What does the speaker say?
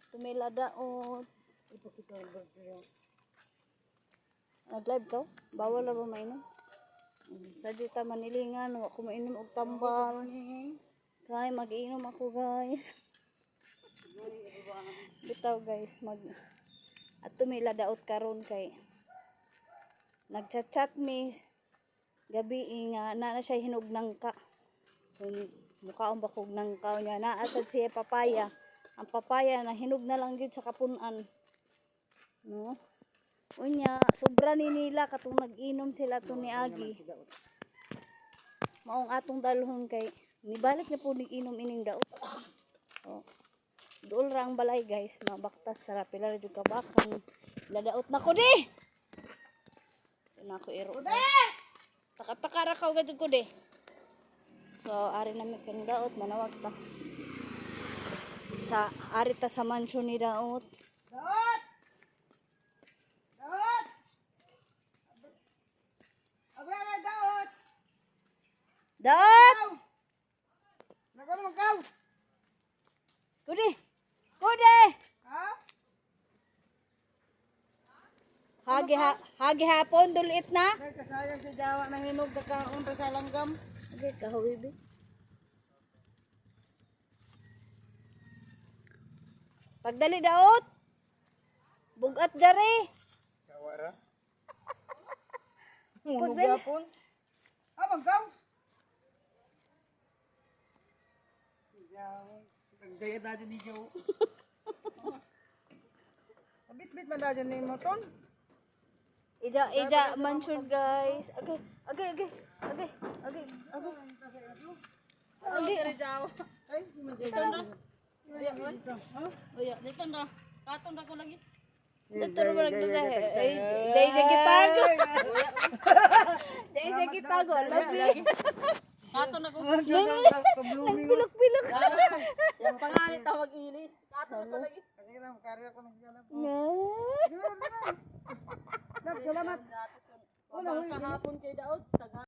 Tumila daot. Nag-live ka? Bawal na ba mainom? Sa di ta manilingan, wa ko mainom og tambal. Kaya mag-inom ako guys. Bitaw guys, at tumila daot karon kay nagchat-chat mi gabi nga na siya hinugnang ka. Mukhaon ba kog nang kaw niya naasad siya papaya. Ang papaya na hinog na lang gyud sa kapunan. No? Unya, sobra ni nila katong nag-inom sila to ni Agi. Maong atong dalhon kay nibalik na po nig-inom ining daot. So, dool ra ang balay guys, mabaktas sa pila ra jud ka bakang. Ladaot na ko di. Na ko iro. Taka-taka ra kaw gad ko di. So, ari na mi kang daot manawag ta. Sa ari ta sa mansion ni daot. Daot! Daot! Abra daot! Daot! Nagano magaw? Kudi! Kudi! Ha? Hagi hapon dulit na. Kay kasayang si Jawa nang hinog kakaon pa sa langgam. Okay, kahawibi. Pagdali daot. Bugat jari. Kawara. Hinog yapon. Ha magaw? Jawa. Kagdaya na dyan ni Jawa. Bit-bit man na dyan ni Moton. Ija mansion guys. Okay. Ay, di maganda. Dito na. Katon na ko lagi. Dito rin lang doon eh. Day gitago. Day gitago. Lagi. Katon na ko. Bilok-bilok. Yung pangalit tawag ilis. Katon na ko lagi. Kasi lang, karya ko nagsigalap. Nga. Salamat. Kahapon kay Daot.